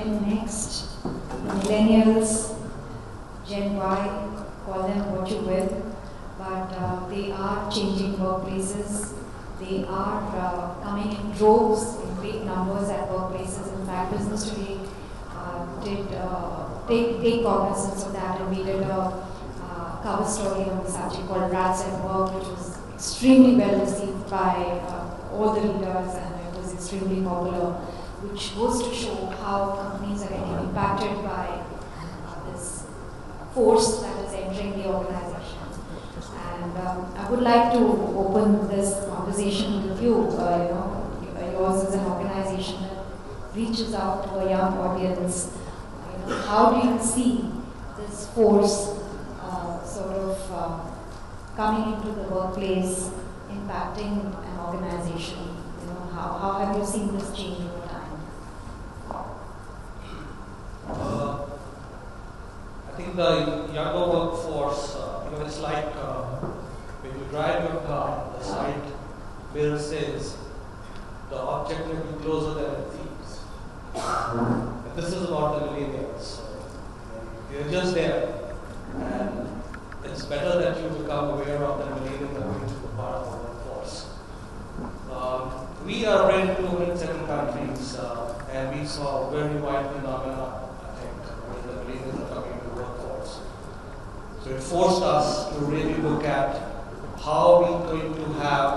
Gen Next, Millennials, Gen Y, call them what you will, but they are changing workplaces. They are coming in droves, in great numbers at workplaces. In fact, Business Today did take cognizance of that, and we did a cover story on the subject called Rats at Work, which was extremely well received by all the readers, and it was extremely popular, which goes to show how companies are getting impacted by this force that is entering the organization. And I would like to open this conversation with you. Yours is an organization that reaches out to a young audience. How do you see this force coming into the workplace, impacting an organization? How have you seen this change over time? I think the younger workforce, it's like when you drive your car, the side mirror says the object may be closer than it seems. And this is about the millennials. They're just there, and it's better that you become aware of the millennials and going to be part of the workforce. We are in 207 countries, and we saw a very wide phenomena, I think, when the millennials are coming to the workforce. So it forced us to really look at how we're going to have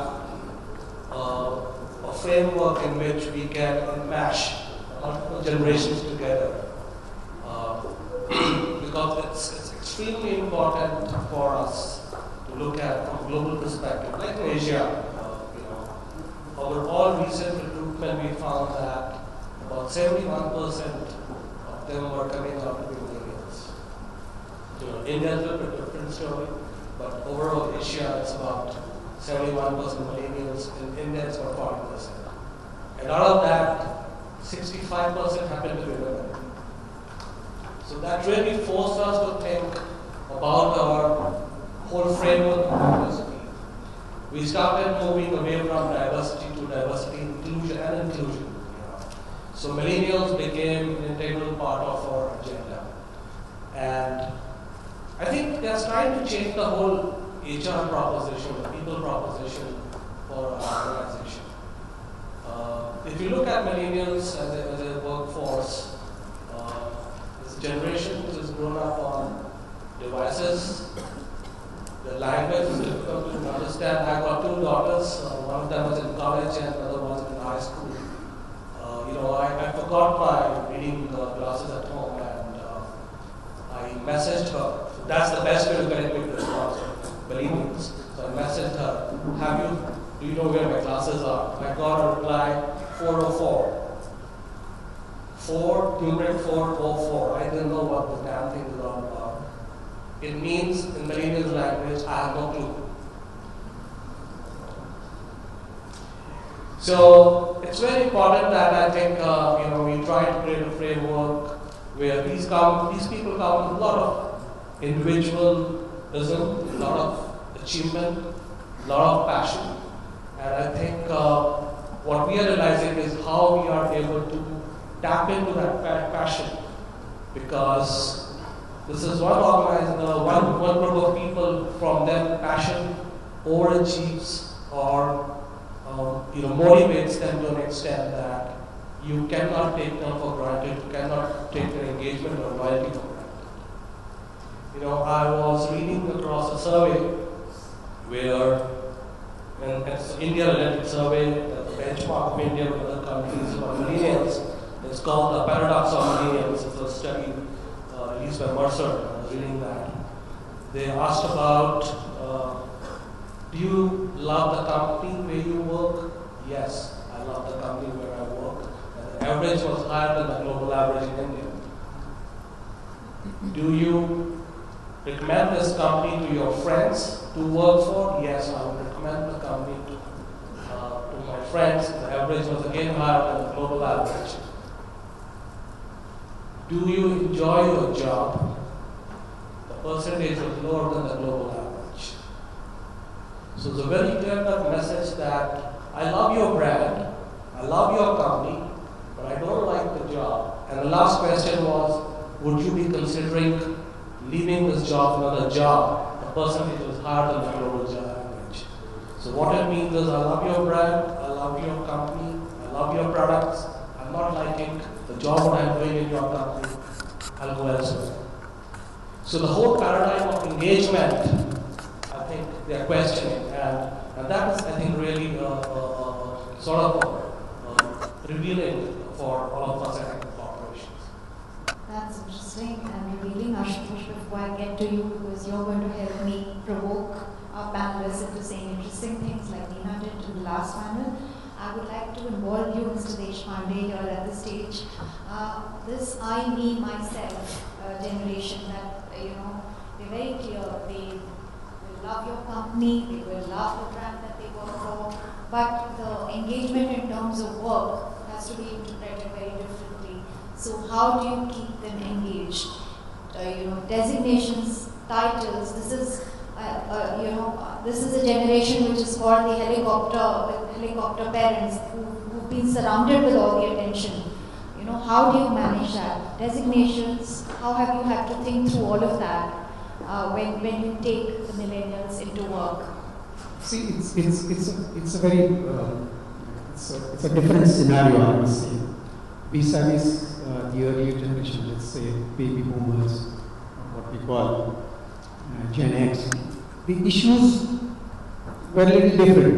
a framework in which we can mash multiple generations together. Because it's extremely important for us to look at from a global perspective. Like in Asia, our all recent recruitment, we found that about 71% of them were coming out to be millennials. India is a bit different story, but overall Asia it's about 71% millennials. In India it's about 40%. And out of that, 65% happen to be women. So that really forced us to think about our whole framework of diversity. We started moving away from diversity to diversity, inclusion and inclusion. So millennials became an integral part of our agenda. And I think that's trying to change the whole HR proposition, the people proposition for our organization. If you look at millennials as a workforce, it's a generation which has grown up on devices. The language is difficult to understand. I got two daughters. One of them was in college and the other was in high school. I forgot my reading glasses at home, and I messaged her. That's the best way to get a quick response from millennials. So I messaged her, do you know where my glasses are? I got a reply, 404. 4, numeric 404. I didn't know what the damn thing was all about. It means, in millennials language, I have no clue. So it's very important that I think we try to create a framework where these people come with a lot of individualism, a lot of achievement, a lot of passion. And I think what we are realizing is how we are able to tap into that passion, because this is one group of people, from them passion overachieves or motivates them to an extent that you cannot take them for granted, you cannot take their engagement or loyalty for granted. I was reading across a survey where, and it's an India-related survey, the benchmark of India with other countries for millennials. It's called The Paradox of Millennials. It's a study released by Mercer. I was reading that. They asked about, do you love the company where you work? Yes, I love the company where I work. And the average was higher than the global average in India. Do you recommend this company to your friends to work for? Yes, I would recommend the company to my friends. The average was again higher than the global average. Do you enjoy your job? The percentage was lower than the global average. So it's a very clear-cut message that I love your brand, I love your company, but I don't like the job. And the last question was, would you be considering leaving this job for another job, a percentage was higher than the global job average? So what it means is, I love your brand, I love your company, I love your products, I'm not liking the job that I'm doing in your company, I'll go elsewhere. So the whole paradigm of engagement, I think they're questioning, and that is, I think, really sort of revealing for all of us at corporations. That's interesting and revealing, Ashutosh, before I get to you, because you're going to help me provoke our panelists into saying interesting things like Neena did in the last panel. I would like to involve you, Mr. Deshpande, here at this stage. This I, me, myself generation that, they're very clear. They will love your company, they will love the brand that they work for, but the engagement in terms of work has to be interpreted very differently. So how do you keep them engaged? Designations, titles, this is a generation which is called the helicopter parents who've been surrounded with all the attention. How do you manage that? Designations, how have you had to think through all of that when you take the millennials into work? See, it's a very it's a different scenario, I must say. Vis-a-vis the earlier generation, let's say baby boomers, what we call Gen X. The issues were a little different.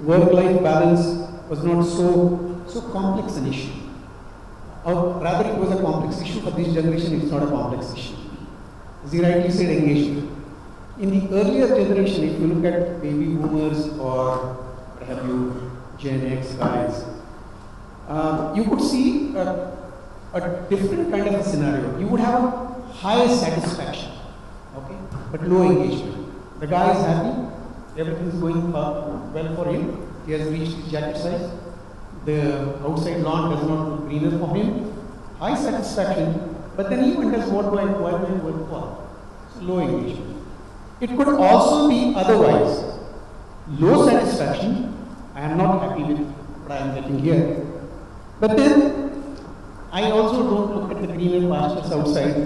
Work-life balance was not so complex an issue. Or rather, it was a complex issue. For this generation, it's not a complex issue. As you rightly said, engagement. In the earlier generation, if you look at baby boomers or what have you, Gen X guys, you could see a different kind of a scenario. You would have a high satisfaction, okay, but low engagement. The guy is happy, everything is going well for him. He has reached his jacket size. The outside lawn does not look greener for him. High satisfaction, but then he wonders, what do I work for? So low engagement. It could also be otherwise. Low satisfaction, I am not happy with what I am getting here. But then, I also don't look at the greener pastures outside,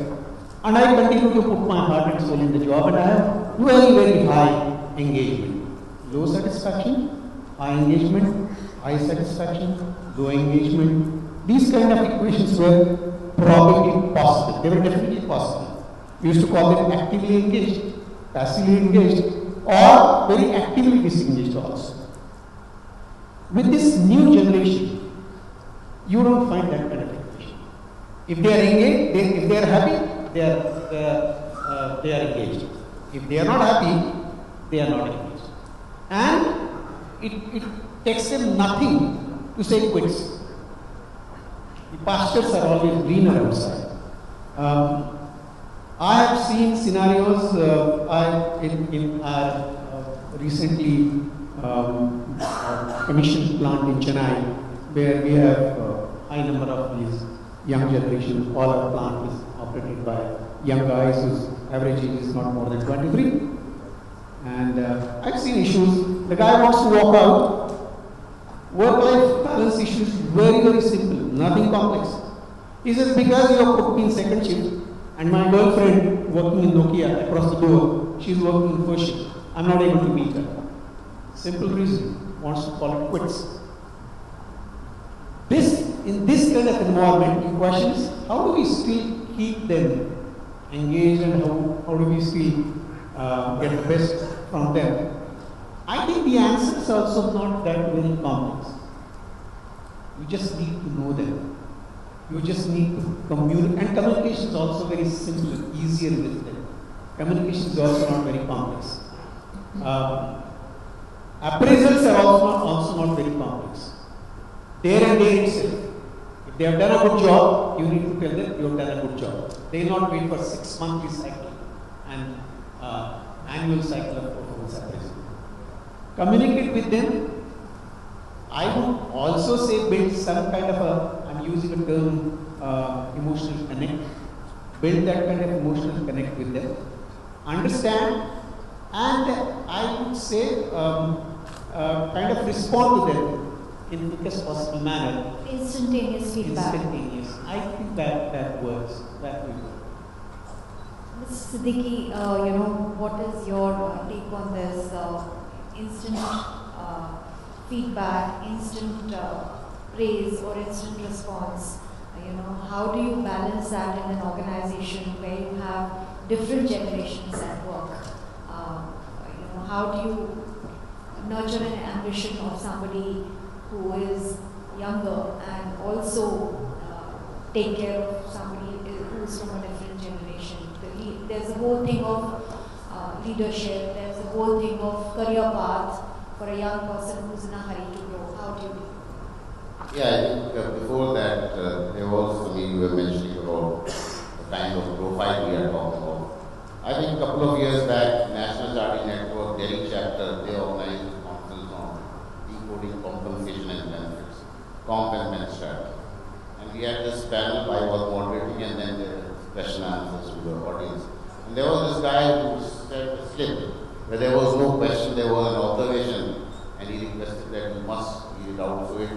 and I continue to put my heart and soul in the job, and I have very, very high engagement. Low satisfaction, high engagement, high satisfaction, low engagement. These kind of equations were probably possible. They were definitely possible. We used to call them actively engaged, passively engaged, or very actively disengaged also. With this new generation, you don't find that kind of equation. If they are engaged, if they are happy, they are engaged. If they are not happy, they are not engaged. And it takes them nothing to say quits. The pastures are always greener outside. I have seen scenarios in our recently commissioned plant in Chennai, where we have a high number of these young generation. All our plant is operated by young guys whose average age is not more than 23. And I've seen issues. The guy wants to walk out. Work-life balance issues, very, very simple, nothing complex. He says, because you have put me in second shift, and my girlfriend working in Nokia across the door, she's working in first shift. I'm not able to meet her. Simple reason, wants to call it quits. In this kind of environment, the question is, how do we still keep them engaged, and how do we still get the best from them? I think the answer is also not that very complex. You just need to know them. You just need to communicate. And communication is also very simple, easier with them. Communication is also not very complex. Appraisals are also not very complex. There and there itself. If they have done a good job, you need to tell them you have done a good job. They will not wait for 6 monthly cycle and annual cycle of performance appraisal. Communicate with them. I would also say build some kind of a, I'm using a term, emotional connect. Build that kind of emotional connect with them. Understand, and I would say kind of respond to them in the quickest possible manner. Instantaneous feedback. Instantaneous. I think that works. That will work. Mr. Siddiqui, what is your take on this instant feedback, instant praise or instant response? How do you balance that in an organization where you have different generations at work? How do you nurture an ambition of somebody who is younger and also take care of somebody who's from a different generation? There's a whole thing of leadership, there's a whole thing of career path for a young person who's in a hurry to grow. How do you do? Yeah, I think before that, there was, you were mentioning about the kind of profile we are talking about. I think a couple of years back, National Charity Network, Delhi chapter, they organized a conference on decoding compensation and benefits, comp and ben strategy. And we had this panel, I was moderating, and then there were question and answers to the audience. And there was this guy who said a slip, where there was no question, there was an observation, and he requested that you must read it out. So it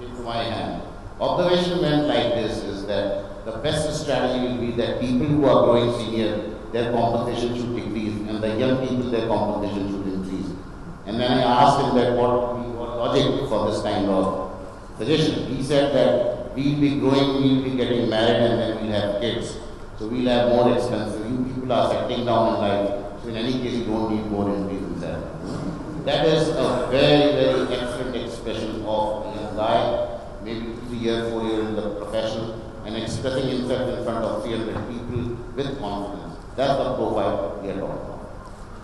came to my hand. Observation went like this, is that the best strategy will be that people who are growing senior, their compensation should decrease, and the young people, their compensation should increase. And then I asked him that what logic for this kind of suggestion. He said that we'll be growing, we'll be getting married, and then we'll have kids. So we'll have more expenses. You people are settling down in life. So in any case, you don't need more increase in salary. That is a very, very excellent expression of a young guy, maybe 3 years, 4 years in the profession, and expressing himself in front of 300 people with confidence. That's the profile we are talking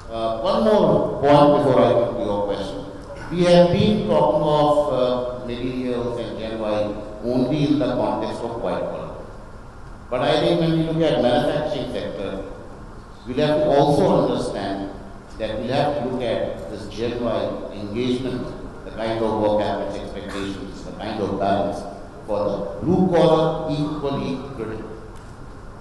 about. One more point before I come to your question. We have been talking of millennials and Gen Y only in the context of white collar. But I think when we look at manufacturing sector, we'll have to also understand that we'll have to look at this Gen Y engagement, the kind of work habits, expectations, the kind of balance for the blue collar equally critical.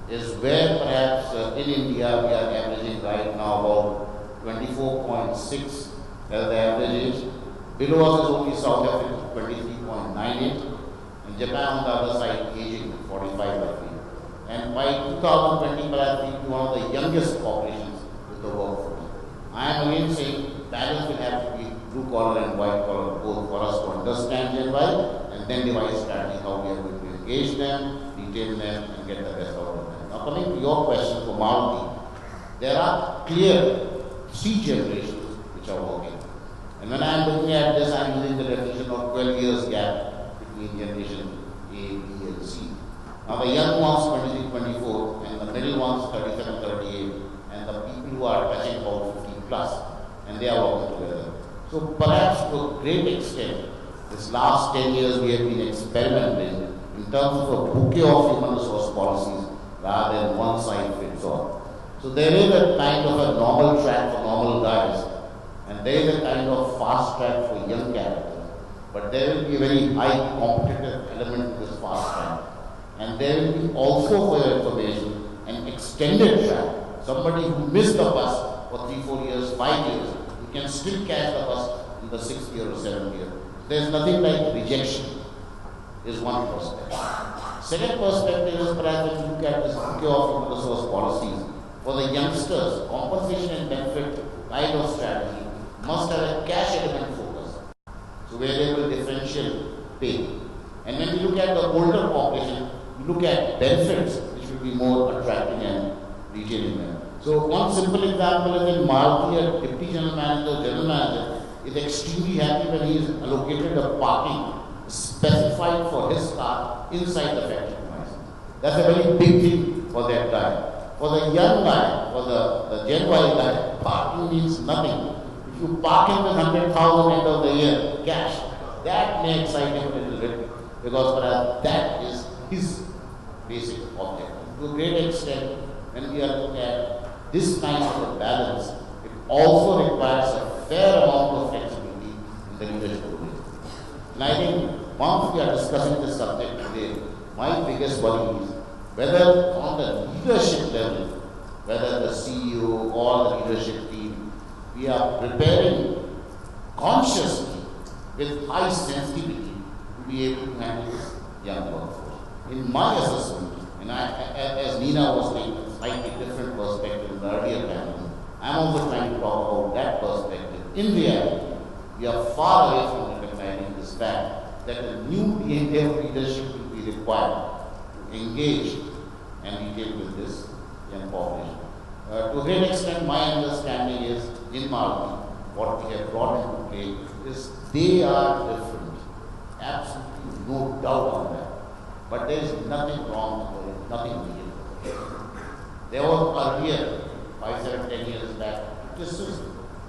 Is where perhaps in India we are averaging right now about 24.6 as the average is. Below us is only South Africa, 23.98, and Japan on the other side aging 45 I think. And by 2020 perhaps we will be one of the youngest populations with the workforce. I am again saying balance will have to be blue collar and white collar both for us to understand Gen Y and then devise strategies how we are going to engage them, retain them, and get the best out of them. Now coming to your question for Maruti, there are clear 3 generations which are working. And when I am looking at this, I am using the definition of 12 years gap between generation A, B, and C. Now the young ones 23, 24, and the middle ones 37, 38, and the people who are touching about 50 plus, and they are working together. So perhaps to a great extent, this last 10 years we have been experimenting in terms of a bouquet of human resource policies rather than one size fits all. So there is a kind of a normal track for normal guys, and there is a kind of fast track for young characters. But there will be a very high competitive element to this fast track. And there will be also, for your information, an extended track. Somebody who missed the bus for 3, 4 years, 5 years, you can still catch the bus in the 6th year or 7th year. There is nothing like rejection, is one perspective. Second perspective is perhaps when you look at this bouquet of human resource policies. For the youngsters, compensation and benefit kind of strategy must have a cash element focus. So where they will differential pay. And when you look at the older population, you look at benefits which will be more attracting and retaining them. So one simple example is in Maruti, a deputy general manager is extremely happy when he is allocated a parking specified for his car inside the factory premises. That's a very big thing for that guy. For the young guy, for the Gen Y guy, parking means nothing. If you park him with 100,000 end of the year cash, that may excite him a little bit because perhaps that is his basic objective. To a great extent, when we are looking at this kind of a balance, it also requires a fair amount of flexibility in the leadership domain. And I think once we are discussing this subject today, my biggest worry is whether on the leadership level, whether the CEO or the leadership team, we are preparing consciously with high sensitivity to be able to handle this young workforce. In my assessment, and as Nina was taking a slightly different perspective in the earlier panel, I'm also trying to talk about that perspective. In reality, we are far away from recognizing this fact that a new behavior of leadership will be required to engage and deal with this young population. To a great extent, my understanding is, in Maldives, what we have brought into play is they are different. Absolutely no doubt on that. But there is nothing wrong, there is nothing real. There was earlier, 5, 7, 10 years back, statistics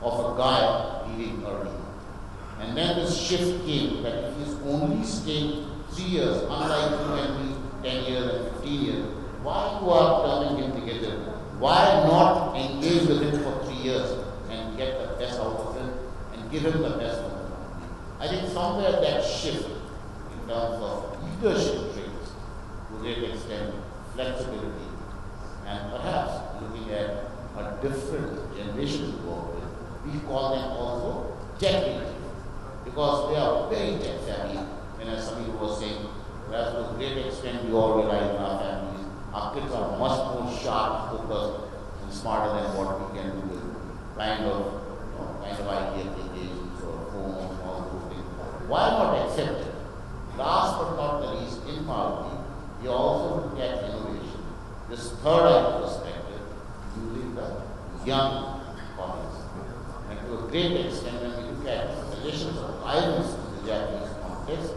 of a guy leaving early. And then this shift came that if he's only staying 3 years, unlike you and me, 10 years and 15 years, why you are turning him together? Why not engage with him for 3 years and get the best out of him and give him the best of him? I think somewhere that shift in terms of leadership traits, to a great extent, flexibility, and perhaps looking at a different generation to work with, we call them also tech leaders, because they are very tech savvy. And as Samir was saying, whereas to a great extent we all realize in our families, our kids are much more sharp, focused, and smarter than what we can do with kind of idea applications or phones or all those things. Why not accept it? Last but not the least, in Maldives, we also look at innovation. This third eye perspective, using the young colleagues. And to a great extent, when we look at suggestions of guidance in the Japanese context,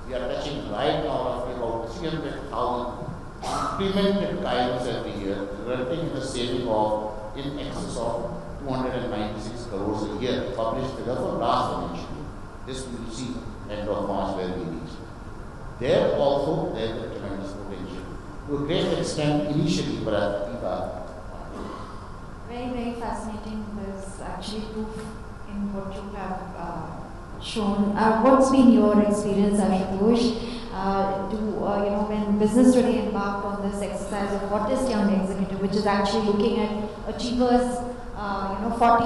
we are touching right now roughly about 300,000 implemented guidance every year, resulting in a saving of in excess of 296 crores a year, published figure for last financial year. This we will see end of March where we reach. There also there is a tremendous potential. To a great extent, initially, but very, very fascinating. There's actually proof in what you have shown. What's been your experience, Ashutosh? When Business Today embarked on this exercise of what is young executive, which is actually looking at achievers, 40.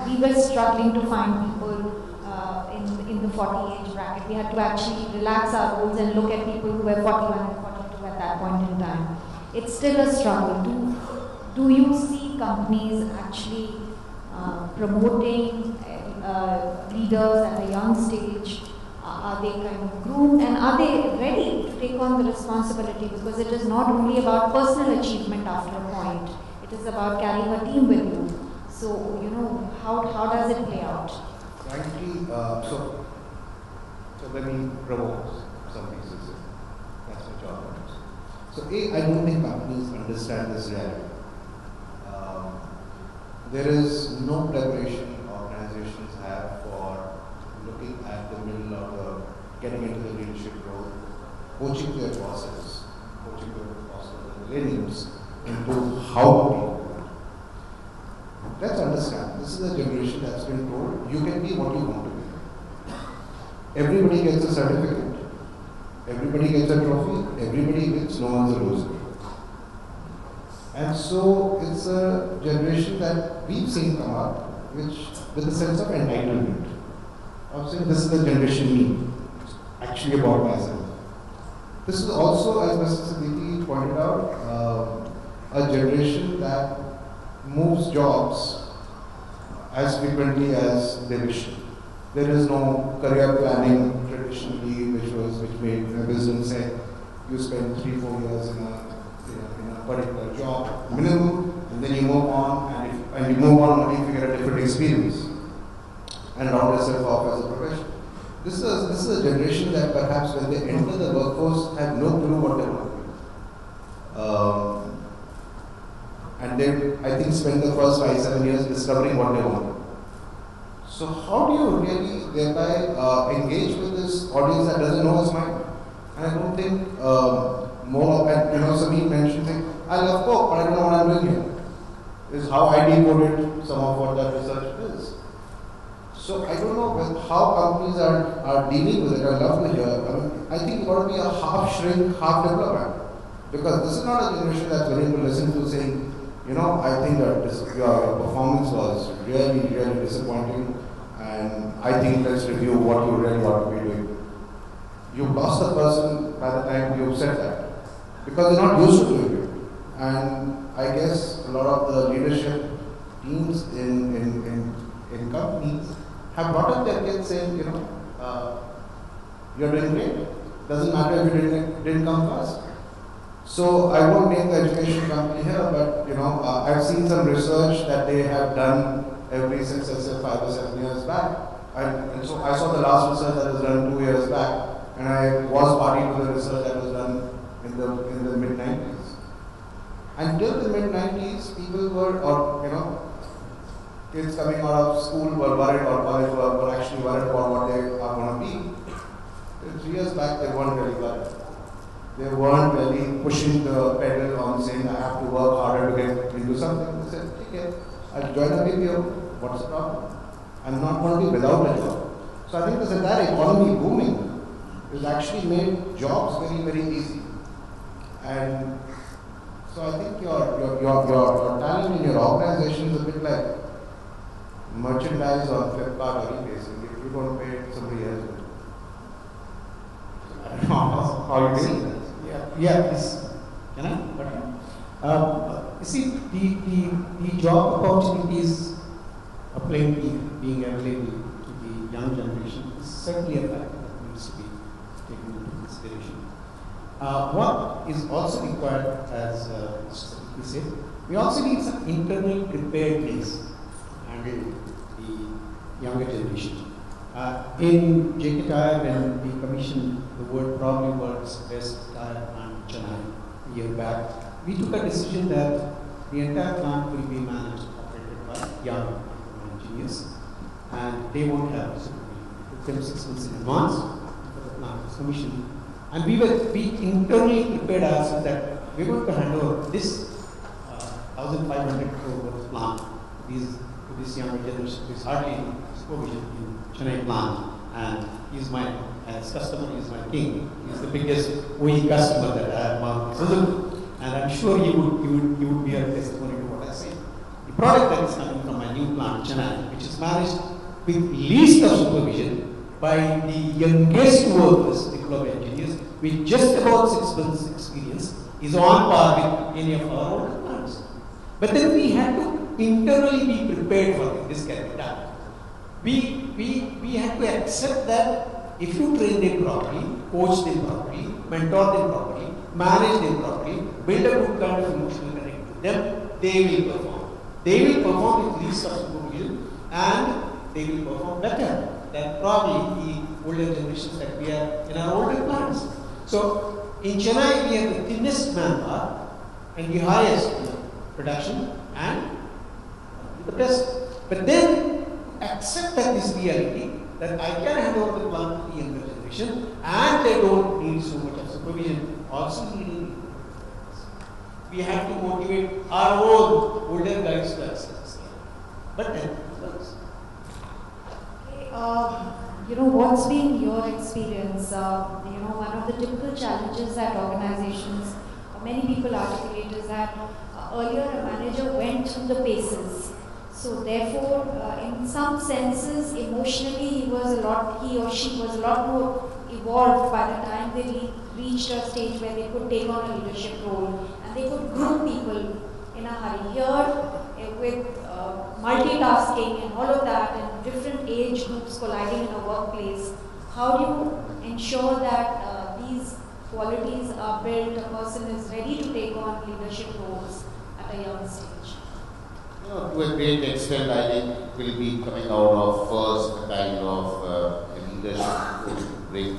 We were struggling to find people in the 40 age bracket. We had to actually relax our rules and look at people who were 41 and 42 at that point in time. It's still a struggle. Do you see companies actually promoting leaders at a young stage? Are they kind of groomed, and are they ready to take on the responsibility? Because it is not only about personal achievement after a point, it is about carrying a team with you. So, how does it play out? Frankly, so let me promote some pieces. That's my job. So, I don't think companies understand this reality. There is no preparation organizations have for looking at the middle of the getting into the leadership role, coaching their bosses, the millennials into how to deal with it. Let's understand, this is a generation that's been told you can be what you want to be. Everybody gets a certificate, everybody gets a trophy, everybody wins, no one's a loser. And so it's a generation that we've seen come up with a sense of entitlement. I'm saying this is the generation me, actually about myself. This is also, as Mr. Siddiqui pointed out, a generation that moves jobs as frequently as they wish. There is no career planning traditionally, which made wisdom say you spend 3-4 years in a particular job minimum, and then you move on, and you move on only if you get a different experience and round yourself off as a professional. This is a generation that perhaps when they enter the workforce have no clue what they want to do. And they, I think, spend the first 5-7 years discovering what they want. So how do you really thereby engage with this audience that doesn't know his mind? And I don't think Samir mentioned things. I love Coke, but I don't know what I'm doing here. Is how I decoded some of what that research is. So I don't know how companies are dealing with it. I'd love to hear. I think you've got to be a half shrink, half diplomat. Because this is not a generation that's willing to listen to saying, I think that your performance was really, really disappointing. and I think let's review what you really ought to be doing. You've lost the person by the time you've said that, because they're not used to doing it. And I guess a lot of the leadership teams in companies have brought up their kids saying, you're doing great. Doesn't matter if you didn't come first. So I won't name the education company here, but I've seen some research that they have done since 5 or 7 years back. And so I saw the last research that was done 2 years back, and I was party to the research that was done in the mid-90s. Until the mid-90s, people were, kids coming out of school were worried, or college were actually worried about what they are going to be. 3 years back, they weren't really worried. They weren't really pushing the pedal on saying, I have to work harder to get into something. They said, okay, I'll join a BPO. What's the problem? I'm not going to be without a job. So I think this entire economy booming has actually made jobs very, very easy. And so I think your talent in your organization is a bit like merchandise on Flipkart or eBay. If you don't pay it, somebody else will. I don't know how you see that. Yeah, please. Can I? You see, the job opportunities are plenty being available to the young generation is certainly a fact that needs to be taken into consideration. What is also required, as we said, we also need some internal preparedness to handle the younger generation. In JK Tire, when we commissioned the probably world's best tire plant in Chennai a year back, we took a decision that the entire plant will be managed, operated by young engineers, and they won't have supervision. It took them 6 months in advance for the plant was commissioned. And we internally prepared ourselves that we were going to hand over this 1,500 crore worth plant to this younger generation. There's hardly any supervision in Chennai plant, and he's my customer, he's my king. He's the biggest OE customer that I have, Mark Suzuki, and I'm sure he would be a testimony to what I say. The product that is coming from my new plant, Chennai, which is managed with least of supervision by the youngest workers, diploma engineers, with just about 6 months experience, is on par with any of our older plants. But then we had to internally be prepared for this can be done. We had to accept that if you train them properly, coach them properly, mentor them properly, manage them properly, build a good kind of emotional connection with them, they will perform. They will perform with least of supervision, and they will perform better than probably the older generations that we are in our older plants. So in Chennai, we have the thinnest manpower and the highest production and the best. But then accept that this reality that I can hand over the plant to the younger generation and they don't need so much of supervision. Also needing we have to motivate our own older guys to accept this. But then it works. What's been your experience? One of the typical challenges that organizations, many people articulate is that earlier a manager went through the paces. So therefore, in some senses, emotionally, he or she was a lot more evolved by the time they reached a stage where they could take on a leadership role and they could group people in a hurry. Here, with multitasking and all of that and different age groups colliding in a workplace, how do you ensure that these qualities are built, a person is ready to take on leadership roles at a young stage? To a great extent, I think will be coming out of first kind of leadership to bring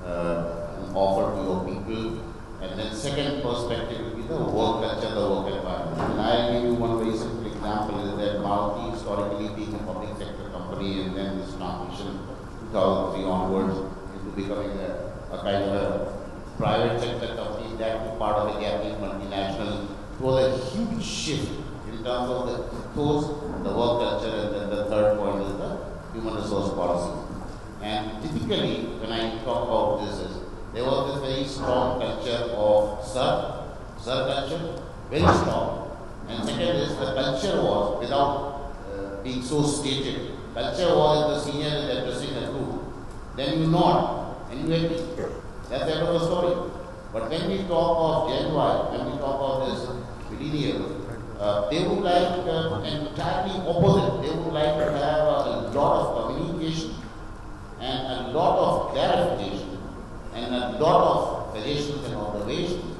an offer to your people, and then second perspective will be the work culture, the work environment. And I'll give you one very simple example is that Maruti historically being a public sector company and then this transition 2003 onwards into becoming a kind of a private sector company, that was part of a Japanese multinational. It was a huge shift in terms of the ethos, the work culture, and then the third point is the human resource policy. And typically, when I talk about this, there was this very strong culture of Sir culture, very strong. And second is the culture was, without being so stated, culture was the senior is addressing a group, then you nod and you agree. That's the end of the story. But when we talk of Gen Y, when we talk of this millennial, they would like entirely opposite. They would like to have a lot of communication and a lot of clarification and a lot of suggestions and observations.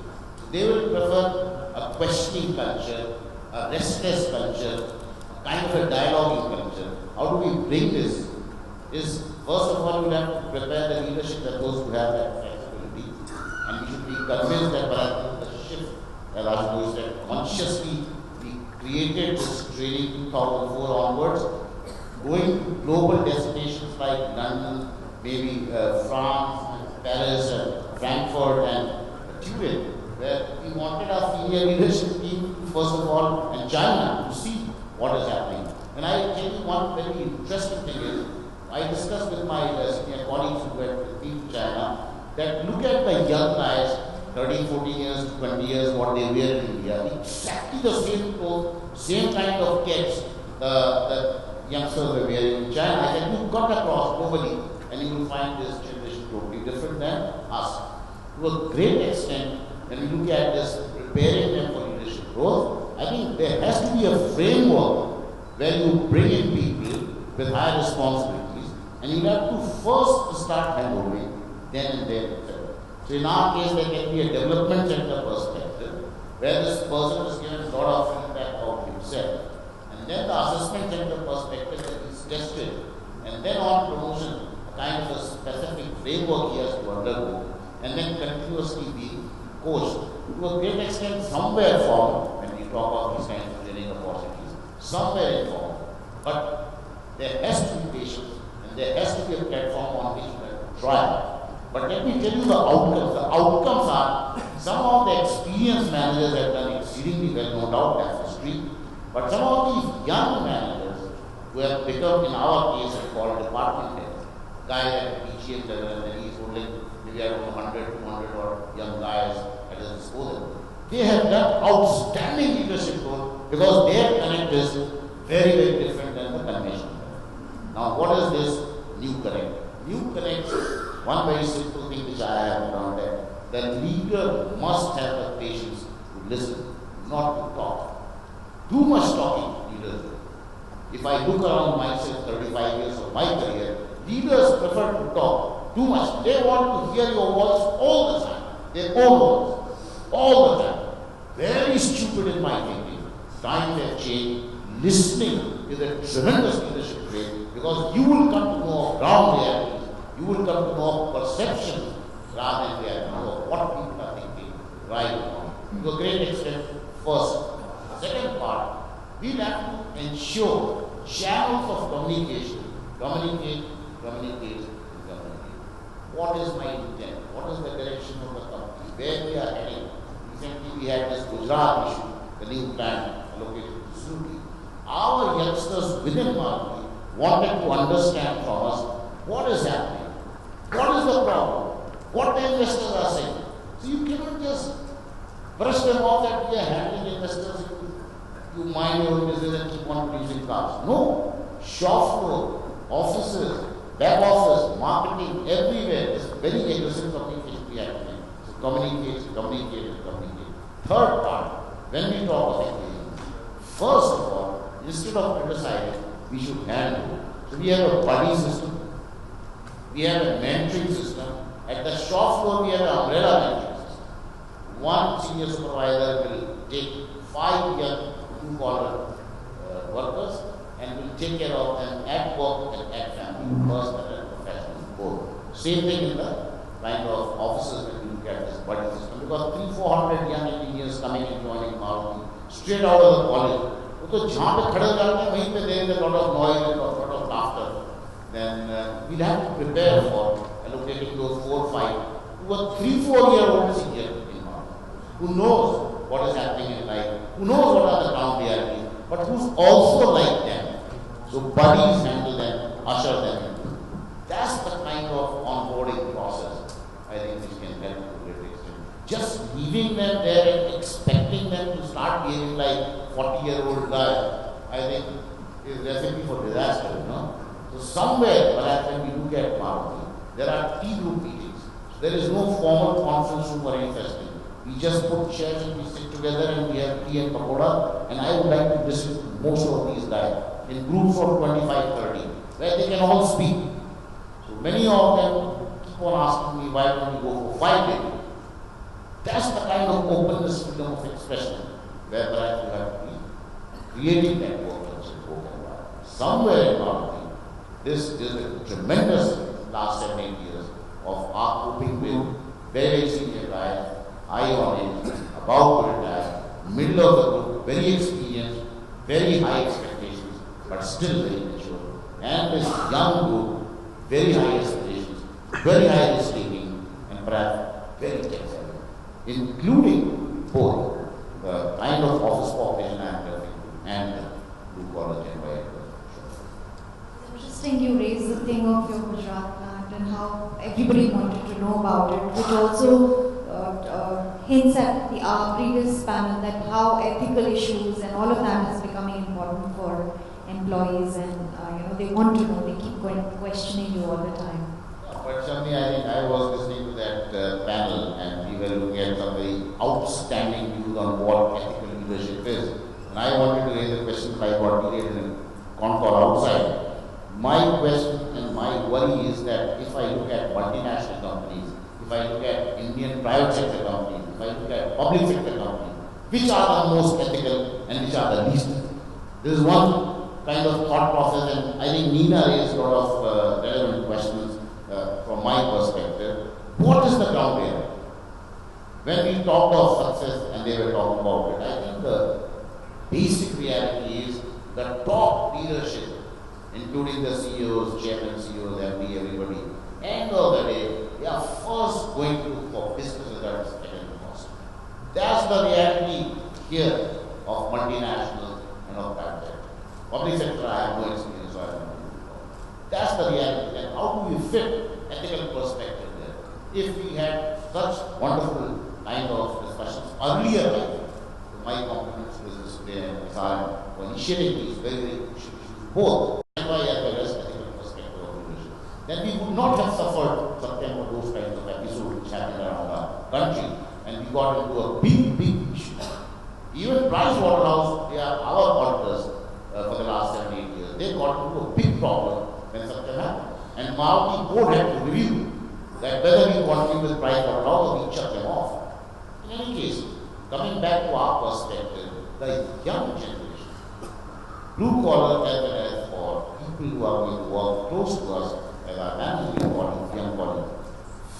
They will prefer a questioning culture, a restless culture, a kind of a dialoguing culture. How do we bring this? Is first of all, you have to prepare the leadership that those who have that flexibility, and we should be convinced that by the shift, as Raju said, consciously we created this training 2004 onwards, going to global destinations like London, maybe France, Paris, and Frankfurt, and Turin, where we wanted our senior leadership team, first of all, and China, to see what is happening. And I tell you one very interesting thing is, I discussed with my senior colleagues who were in China, that look at the young guys, 13, 14 years, 20 years, what they wear in India, exactly the same clothes, same kind of kits that youngsters were wearing in China. I said, you cut across globally, and you will find this generation totally different than us. To a great extent, when we look at this, preparing them for leadership growth, I think there has to be a framework where you bring in people with high responsibilities, and you have to first start handholding, then and there. So in our case, there can be a development center perspective, where this person is given a lot of feedback about himself, and then the assessment center perspective is tested, and then on promotion, a kind of a specific framework he has to undergo, and then continuously be coached. To a great extent, somewhere formed, when we talk about these kinds of training opportunities, somewhere informed, but there has to be patience, and there has to be a platform on which we have to try. But let me tell you the outcomes. The outcomes are, some of the experienced managers have done exceedingly well, no doubt, that's history. But some of these young managers who have become, in our case, called department heads, guys at the PGM level, and then he's holding maybe around 100, 200 or young guys at his disposal. They have done outstanding leadership role because their connect is very, very different than the conventional. Now, what is this new connect? New connect, one very simple thing which I have found that the leader must have the patience to listen, not to talk. Too much talking, leaders do. If I look around myself, 35 years of my career, leaders prefer to talk too much. They want to hear your voice all the time, their own voice, all the time. Very stupid in my thinking. Times have changed. Listening is a tremendous leadership trait because you will come to know ground realities. You will come to know perceptions rather than reality, know what people are thinking right now. To a great extent, first. Second part, we have to ensure channels of communication. Communicate. What is my intent? What is the direction of the company? Where we are heading? Recently we had this Gujarat issue, the new plan allocated to Suzuki. Our youngsters within Maruti wanted to understand from us what is happening. What is the problem? What the investors are saying. So you cannot just brush them off that we are handling investors. You mind your own business and keep on producing cars. No. Shop floor, offices, back office, marketing, everywhere is very aggressive communication we have to make. So communicate. Third part, when we talk of engagement, first of all, instead of criticizing, we should handle. So we have a buddy system. We have a mentoring system. At the shop floor, we have an umbrella mentoring system. One senior supervisor will take 5 young blue-collar workers and will take care of them at work and at family, personal and professional, both. Same thing in the kind of offices when you look at this buddy system. Because 300-400 young engineers coming and joining Maruti straight out of the college. So, जहाँ पे खड़े हो जाते हैं वहीं पे there is a lot of noise and a lot of laughter. Then we'll have to prepare for allocating those 4 or 5 to a 3-4-year-old senior in Maruti who knows what is happening in life, who knows what are the ground realities, but who's also like them. So buddies handle them, usher them in. That's the kind of onboarding process I think which can help to a great extent. Just leaving them there and expecting them to start behaving like 40-year-old guys, I think is recipe for disaster, you know. So somewhere, perhaps when we look at Maruti, there are T group meetings. So there is no formal conference room or any such thing. We just put chairs and we sit together and we have tea and pakoda. And I would like to visit most of these guys in groups of 25, 30, where they can all speak. So many of them keep on asking me, why don't we go for 5 days? That's the kind of openness, freedom of expression, where perhaps you have to be creating that work culture. Somewhere in Maruti, this is a tremendous last 7-8 years of our coping with very senior guys, eye on it, about to retire, middle of the group, very experienced, very high expectations, but still very mature. And this young group, very high aspirations, very high risk taking, and perhaps very tech savvy, including both the kind of office population I am referring to and the blue collar Gen Y. Interesting you raised the thing of your Gujarat plant and how everybody wanted to know about it, which also hints at the previous panel that how ethical issues and all of that is becoming important for employees, and they want to know, they keep questioning you all the time. But Shamini, I think I was listening to that panel and we were looking at some very outstanding views on what ethical leadership is. And I wanted to raise a question like what we did in Concord outside. My question and my worry is that if I look at multinational companies, if I look at Indian private sector companies, if I look at public sector companies, which are the most ethical and which are the least? There is one kind of thought process, and I think Nina raised a lot of relevant questions from my perspective. What is the ground reality? When we talked of success and they were talking about it, I think the basic reality is the top leadership, including the CEOs, chairman, CEOs, MD, everybody, end of the day, they are first going to look for business results at any cost. That's the reality here of multinationals and of private sector. Public sector, I have no experience, so I don't know. That's the reality. And how do we fit ethical perspective there? If we had such wonderful kind of discussions earlier, I think, so my compliments to Business Today and SRM for initiating these very, very issues, both as well as ethical perspective of leadership. Then we would not have suffered something of those kinds of episodes which happened around our country, and we got into a big, big issue. Even Price Waterhouse, they are our auditors for the last 7-8 years. They got into a big problem when something happened. And Maruti board had to review that whether we continue with Price Waterhouse or we shut them off. In any case, coming back to our perspective, the young generation, blue collar as well as for people who are going to work close to us, as our management body, young body,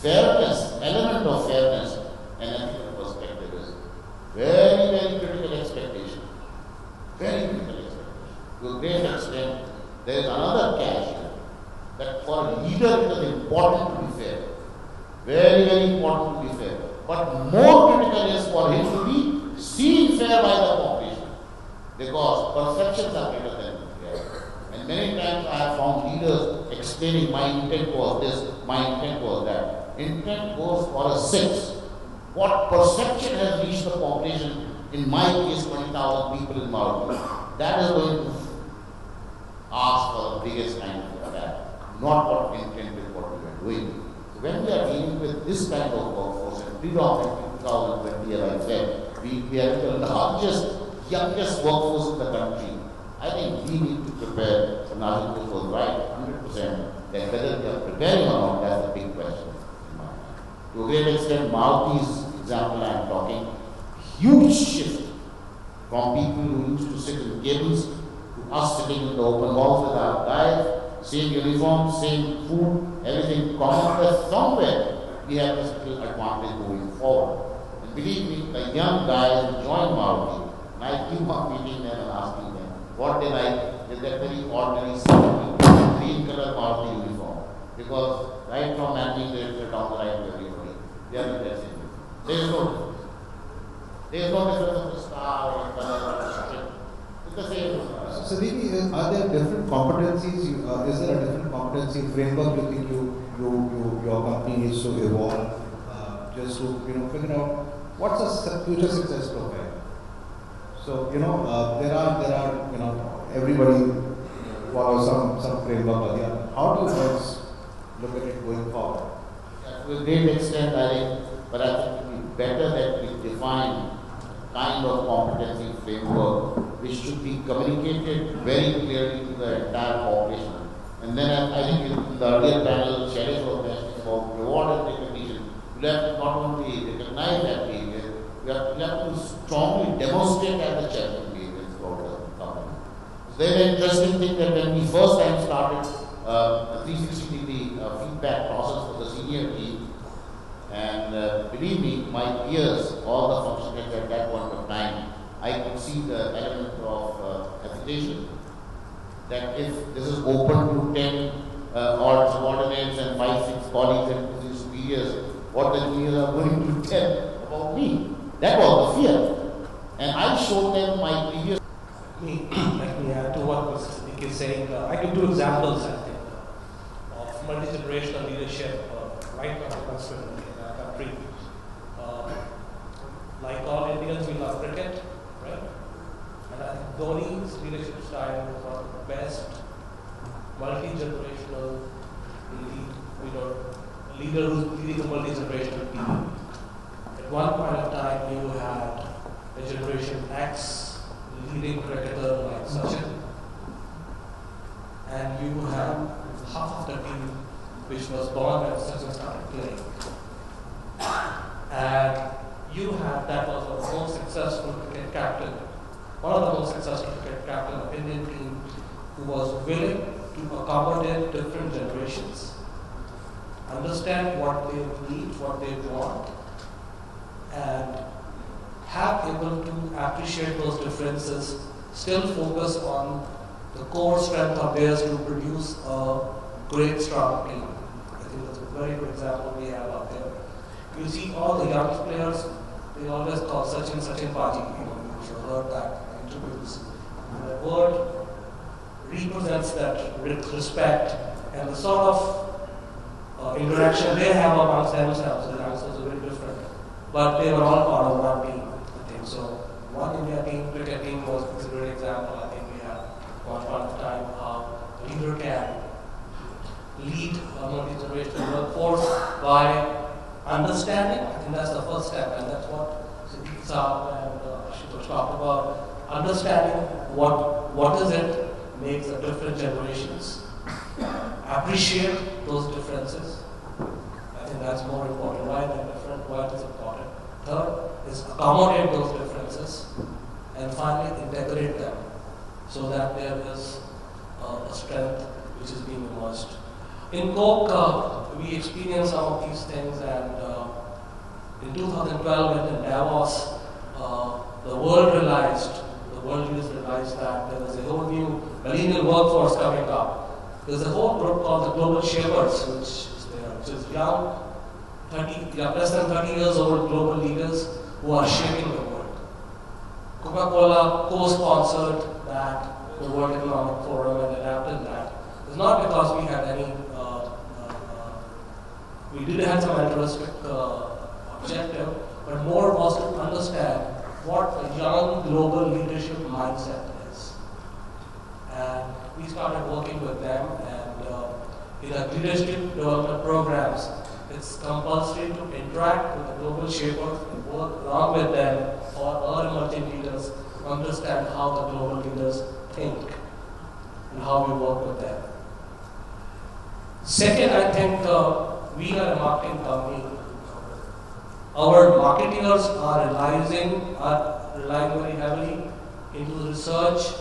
fairness, element of fairness and ethical perspective is very, very critical expectation. Very critical expectation. To a great extent, there is another catch here, that for a leader it is important to be fair. Very, very important to be fair. But more critical is for him to be seen fair by the population. Because perceptions are greater than reality. And many times I have found leaders explaining my intent was this, my intent was that. Intent goes for a 6. What perception has reached the population, in my case 20,000 people in Maruti, that is going to ask for the biggest kind of that, not what intent is what we are doing. So when we are dealing with this kind of workforce, and predominantly 2020, as I said, we are the largest, youngest workforce in the country. I think we need to prepare, and Najib was right, 100%, that whether we are preparing or not, that's a big question. To a great extent, Maruti's example I am talking, huge shift from people who used to sit in cabins to us sitting in the open halls with our guys, same uniform, same food, everything common, but somewhere we have this little advantage going forward. And believe me, the young guys who join Maruti, and I keep on meeting them and asking them what they like is that very ordinary simple green color Maruti uniform. Because right from managing director down the line to everybody, they are in that same uniform. There is no difference. There is no difference of the star or the color or the structure. It's the same. So, Devi, are there different competencies? Is there a different competency framework you think your company needs to evolve just to figure out what's a future success profile? So there are everybody follow some framework or the other. How do you guys look at it going forward? Yeah, to a great extent, I think, but I think it would be better that we define kind of competency framework which should be communicated very clearly to the entire population. And then I think in the earlier panel, Shailesh was mentioning about reward and recognition. We have to not only recognize that behavior, we have to strongly demonstrate that the charitable behavior throughout the company. It's a very interesting thing that when we first time started a 360-degree feedback process for the senior team, and believe me, my peers, all the functionaries at that point of time, I could see the element of hesitation. That if this is open to 10 or subordinates and 5-6 colleagues and superiors, what the juniors are going to tell about me. That was the fear. And I showed them my previous. Let me add to what Mr. Nick is saying. I give 2 examples, I think, of multi-generational leadership right now in our country. Like all Indians, we love cricket, right? And I think Dhoni's leadership style was one of the best multi-generational leader who's leading a multi-generational team. At one point of time, you had a Generation X leading cricketer like Sachin, and you had half of the team which was born when Sachin started playing. And you had, that was the most successful cricket captain, one of the most successful cricket captain of Indian team, who was willing to accommodate different generations, understand what they need, what they want, and have able to appreciate those differences, still focus on the core strength of theirs to produce a great, strong team. I think that's a very good example we have out there. You see all the young players, they always call Sachin Paji. You should have heard that in interviews. And the word represents that respect and the sort of interaction they have amongst themselves. The youngsters are very different, but they were all part of one team, I think. So one India team, cricket team was a great example. I think we had one point of time how a leader can lead a multi-generational workforce by understanding. I think that's the first step, and that's what Siddiq Saab and Ashutosh talked about. Understanding what is it makes the different generations. Appreciate those differences. I think that's more important. Why they're different, why it is important. Third is accommodate those differences. And finally, integrate them so that there is a strength which is being emerged. In Coke, we experienced some of these things, and in 2012, when in Davos, the world leaders realized that there was a whole new millennial workforce coming up. There's a whole group called the Global Shapers, which is young, less than 30 years old global leaders who are shaping the world. Coca-Cola co-sponsored that, the World Economic Forum, and adapted that. It's not because we had any, we did have some altruistic objective, but more was to understand what a young global leadership mindset is. And we started working with them, and in our leadership development programs, it's compulsory to interact with the global shapers and work along with them or our emerging leaders to understand how the global leaders think and how we work with them. Second, I think we are a marketing company. Our marketeers are relying very heavily into research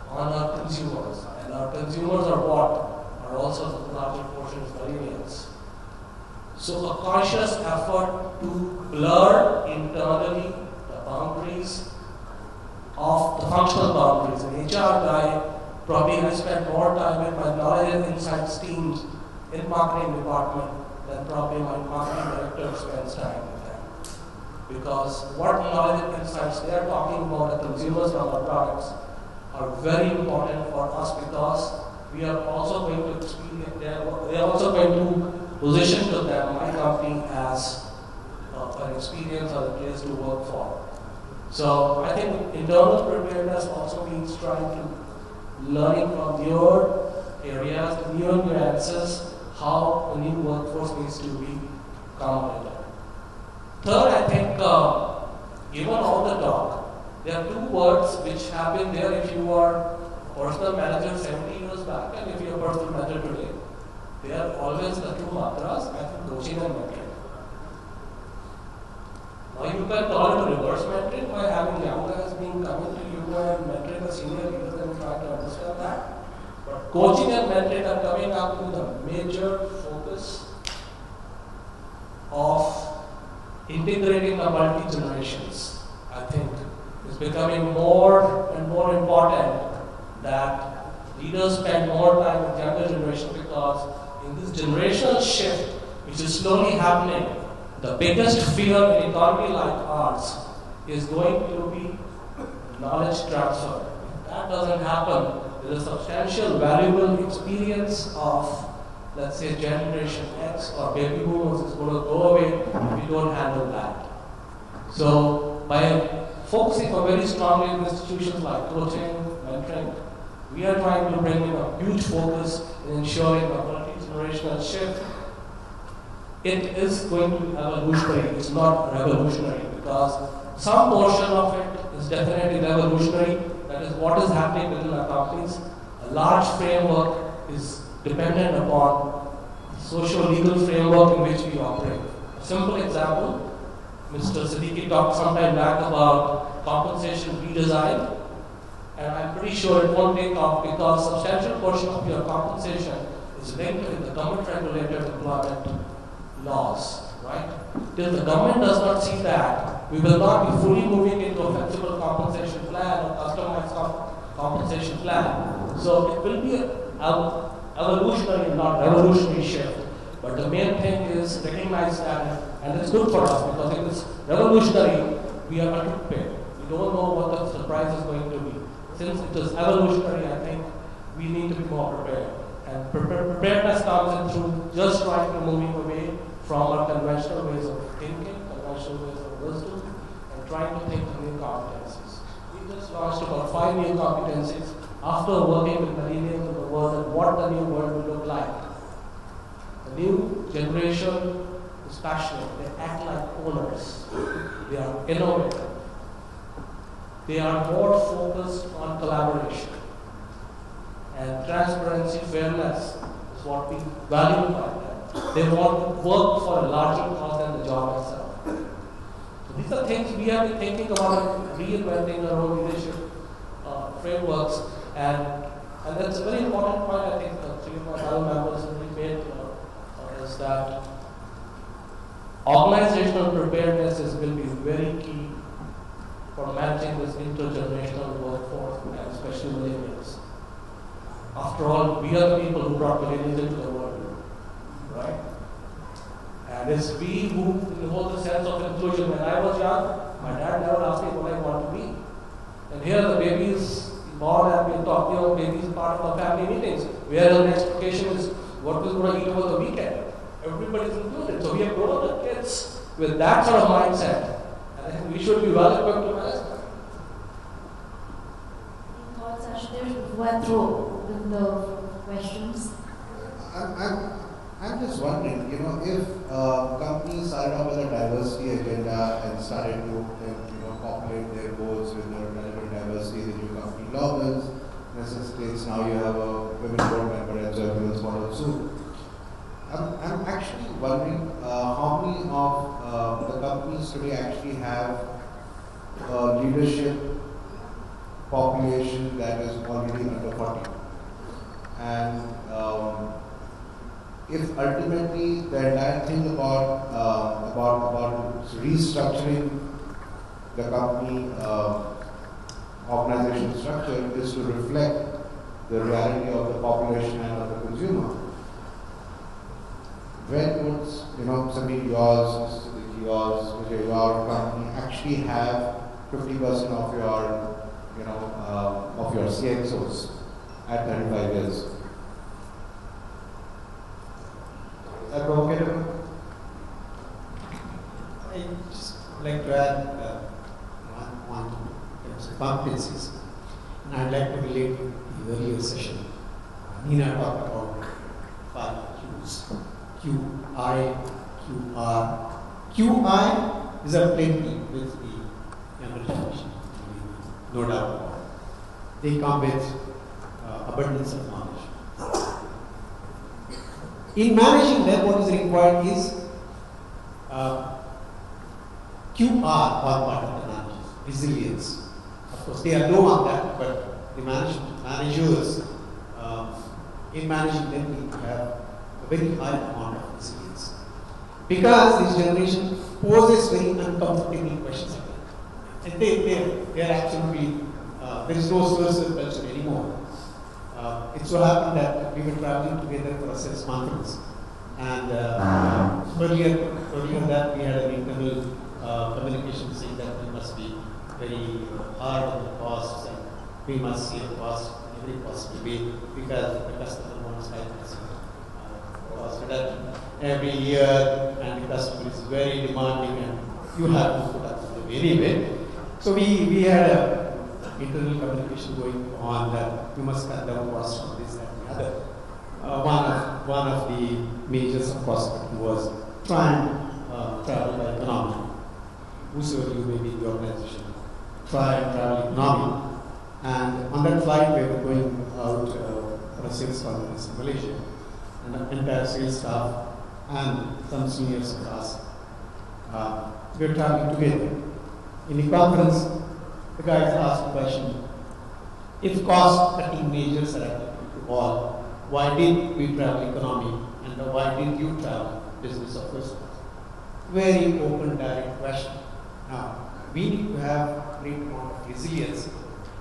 on our consumers. And our consumers are what? Are also the larger portions millennials. So a conscious effort to blur internally the boundaries of the functional boundaries. An HR guy, probably I spend more time with my knowledge and insights teams in marketing department than probably my marketing director spends time with them. Because what knowledge and insights they are talking about the consumers of our products are very important for us, because we are also going to experience, they are also going to position to them my company as an experience or a place to work for. So I think internal preparedness also means trying to learning from newer areas, newer nuances, how the new workforce needs to be accommodated. Third, I think, given all the talk, there are two words which have been there if you are a personal manager 70 years back and if you are a personal manager today. They are always the two mantras, I think, coaching and mentoring. Now you can call it a reverse mentoring by having young guys being coming to you and mentoring the senior leaders and trying to understand that. But coaching and mentoring are coming up with a major focus of integrating the multi-generations. I think it's becoming more and more important that leaders spend more time with younger generation, because in this generational shift which is slowly happening, the biggest fear in an economy like ours is going to be knowledge transfer. If that doesn't happen, there is a substantial valuable experience of, let's say, Generation X or baby boomers is going to go away if we don't handle that. So by focusing very strongly on institutions like coaching, mentoring, we are trying to bring in a huge focus in ensuring a multi-generational shift. It is going to be evolutionary, it's not revolutionary, because some portion of it is definitely revolutionary. That is what is happening within our companies. A large framework is dependent upon the socio-legal framework in which we operate. A simple example, Mr. Siddiqui talked some time back about compensation redesign, and I'm pretty sure it won't take off because a substantial portion of your compensation is linked with the government-regulated employment laws, right? Till the government does not see that, we will not be fully moving into a flexible compensation plan or customized compensation plan. So it will be an evolutionary, not revolutionary shift. But the main thing is recognize that, and it's good for us because if it's revolutionary, we are unprepared. We don't know what the surprise is going to be. Since it is evolutionary, I think we need to be more prepared. And preparedness comes in through just trying to moving away from our conventional ways of thinking, conventional ways of wisdom, and trying to think of new competencies. We just launched about 5 new competencies after working with millennials in the world and what the new world will look like. The new generation is passionate, they act like owners, they are innovative, they are more focused on collaboration. And transparency, fairness is what we value by them. They want to work for a larger cause than the job itself. So these are things we have been thinking about reinventing our own leadership frameworks, and that's a very important point. I think the 3 of my panel members have really made is that organizational preparedness will be very key for managing this intergenerational workforce, and especially millennials. After all, we are the people who brought millennials into the world, right? And it's we who hold the sense of inclusion. When I was young, my dad never asked me what I want to be. And here the baby is born and we talk, baby is part of the family meetings, where the next occasion is what we're going to eat over the weekend. Everybody's included. So we have grown up the kids with that sort of mindset. And I think we should be well equipped to manage that. Any thoughts, Ashish, before I throw open the questions? I'm just wondering, if companies started off with a diversity agenda and started to populate their boards with the relevant diversity, the new company law bills, in essence states now you have a women board member as a women's model too. I'm actually wondering how many of the companies today actually have leadership population that is already under 40. And if ultimately the entire thing about restructuring the company organizational structure is to reflect the reality of the population and of the consumer, when would Samir, yours, yours, your company actually have 50% of your CXOs at 35 years? Is that provocative? I just like to add one competencies. and I'd like to relate to the earlier session. Nina talked about 5 Qs. QI, QR. QI is a plenty with the younger generation, no doubt about it. They come with abundance of knowledge. In managing them, what is required is QR, or part of the managers, resilience. Of course, they are low on that, but the managers, in managing them, need to have a very high amount of resilience. Because this generation poses very uncomfortable questions. And they are absolutely, there is no social culture anymore. It so happened that we were traveling together for a sales conference. And earlier that we had an internal communication saying that we must be very hard on the costs and we must see a cost in every possible way because the customer wants 5% cost reduction every year and the customer is very demanding and you have to put up with them anyway. So we had a internal communication going on that we must cut down costs from this and the other. One of the measures of cost cutting was try and travel by economy. Whosoever you may be in the organization, try and travel economy. And on that flight, we were going out for a sales conference in Malaysia, and the entire sales staff and some seniors of us, we were traveling together. In the conference, the guys asked the question, if cost-cutting measures are applicable to all, why did we travel economy and why did you travel business or first class? Very open, direct question. Now, we need to have great amount of resilience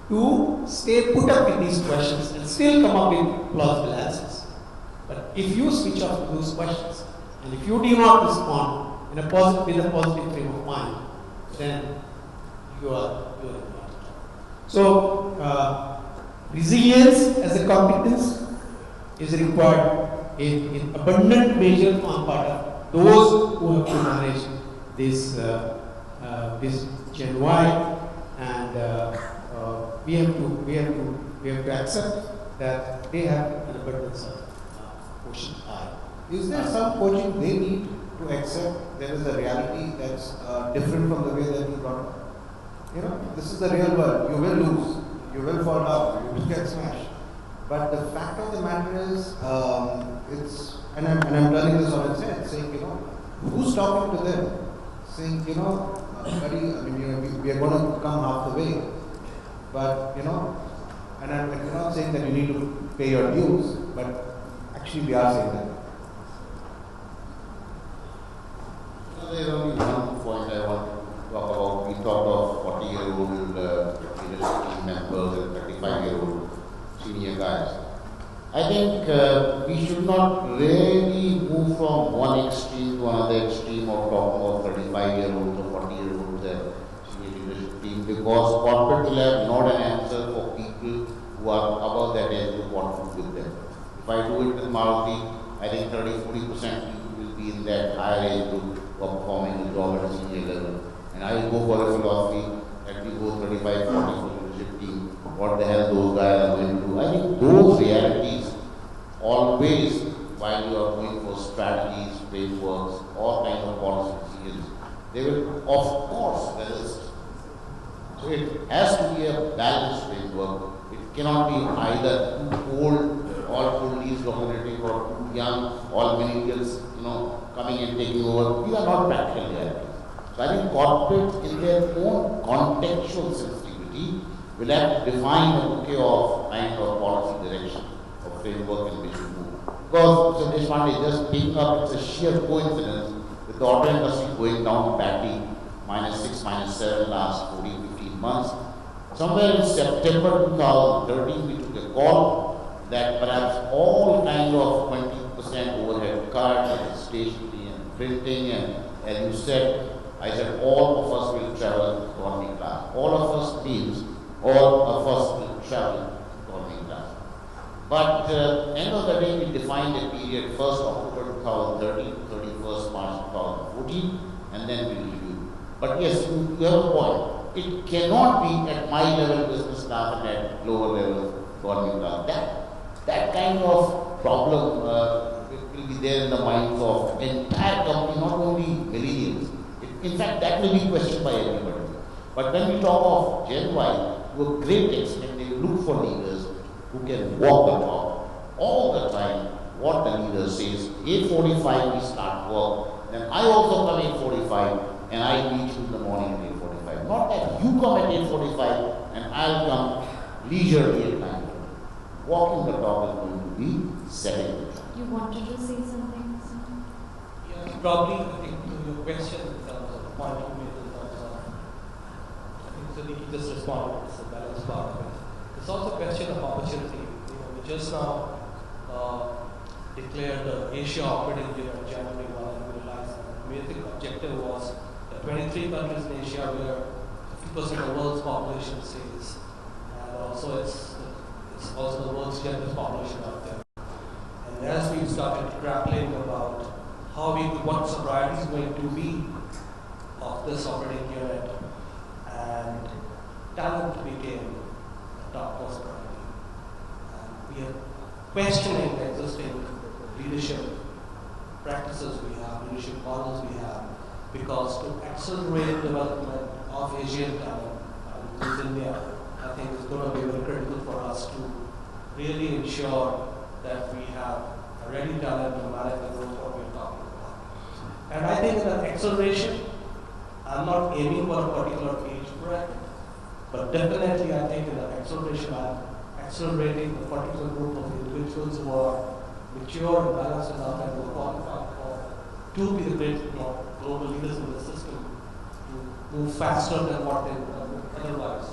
to stay put up with these questions and still come up with plausible answers. But if you switch off to those questions and if you do not respond with a positive frame of mind, then you are in trouble. So, resilience as a competence is required in abundant measure on part of those who have to manage this this Gen Y, and we have to accept that they have an abundance of quotient I. Is there some coaching they need to accept there is a reality that's different from the way that you brought up? You know, this is the real world. You will lose. You will fall down. You will get smashed. But the fact of the matter is, and I'm turning this on its head, saying, you know, who's talking to them? Saying, you know, buddy, I mean, you know, we are going to come half the way. But, you know, and I'm not saying that you need to pay your dues, but actually we are saying that. There's only one point I want to talk about. We talked of 40-year-old leadership team members and 35-year-old senior guys. I think we should not really move from one extreme to another extreme of talking about 35-year-olds or 40-year-olds and senior leadership team, because corporate will have not an answer for people who are above that age to what to do with them. If I do it with Maruti, I think 30-40% people will be in that higher age group who are performing the job at a senior level. And I will go for a philosophy that we go 35-40 for leadership team. What the hell those guys are going to do? I think those realities always, while you are going for strategies, frameworks, all kinds of policy decisions, they will of course resist. So it has to be a balanced framework. It cannot be either too old, all fully dominating, or too young, all millennials, you know, coming and taking over. These are not practical realities. So I think corporate, in their own contextual sensitivity, will have to define a bouquet of kind of policy direction or framework in which we move. Because Mr. Deshpande, just picking up, it's a sheer coincidence with the auto industry going down badly, -6, -7 last 14-15 months. Somewhere in September 2013, we took a call that perhaps all kind of 20% overhead cut and stationery and printing, and as you said, I said all of us will travel economy class. All of us means all of us will travel economy class. But end of the day, we defined a period 1st October 2013, 31st March 2014, and then we review. But yes, you have a point. it cannot be at my level business staff and at lower level government staff. That kind of problem will be there in the minds of entire company, not only millennials. In fact, that will be questioned by everybody. But when we talk of Gen Y, to a great extent, they look for leaders who can walk the talk all the time. What the leader says, 8:45 we start work, then I also come 8:45 and I meet you in the morning at 8:45. Not that you come at 8:45 and I'll come leisurely at 9:30. Walking the talk is going to be setting the time. You wanted to say something, sir? Yeah, probably, I think to your question in terms of the point you made in terms of, I think Sadiki just responded, it's a balanced part of it. It's also a question of opportunity. We just now declared the Asia operating year in January 1, and we realized the basic objective was that 23 countries in Asia where 50% of the world's population stays, and also it's also the world's youngest population out there. And as we started grappling about what sobriety is going to be of this operating unit, and talent became a topmost priority. And we are questioning the existing leadership practices we have, leadership models we have, because to accelerate development of Asian talent in India, I think is going to be very critical for us to really ensure that we have a ready talent to manage the growth what we are talking about. And I think in an acceleration, I'm not aiming for a particular age bracket, but definitely I think in an acceleration, I'm accelerating the particular group of individuals who are mature and balanced enough and who are qualified to be the great global leaders in the system to move faster than what they would otherwise.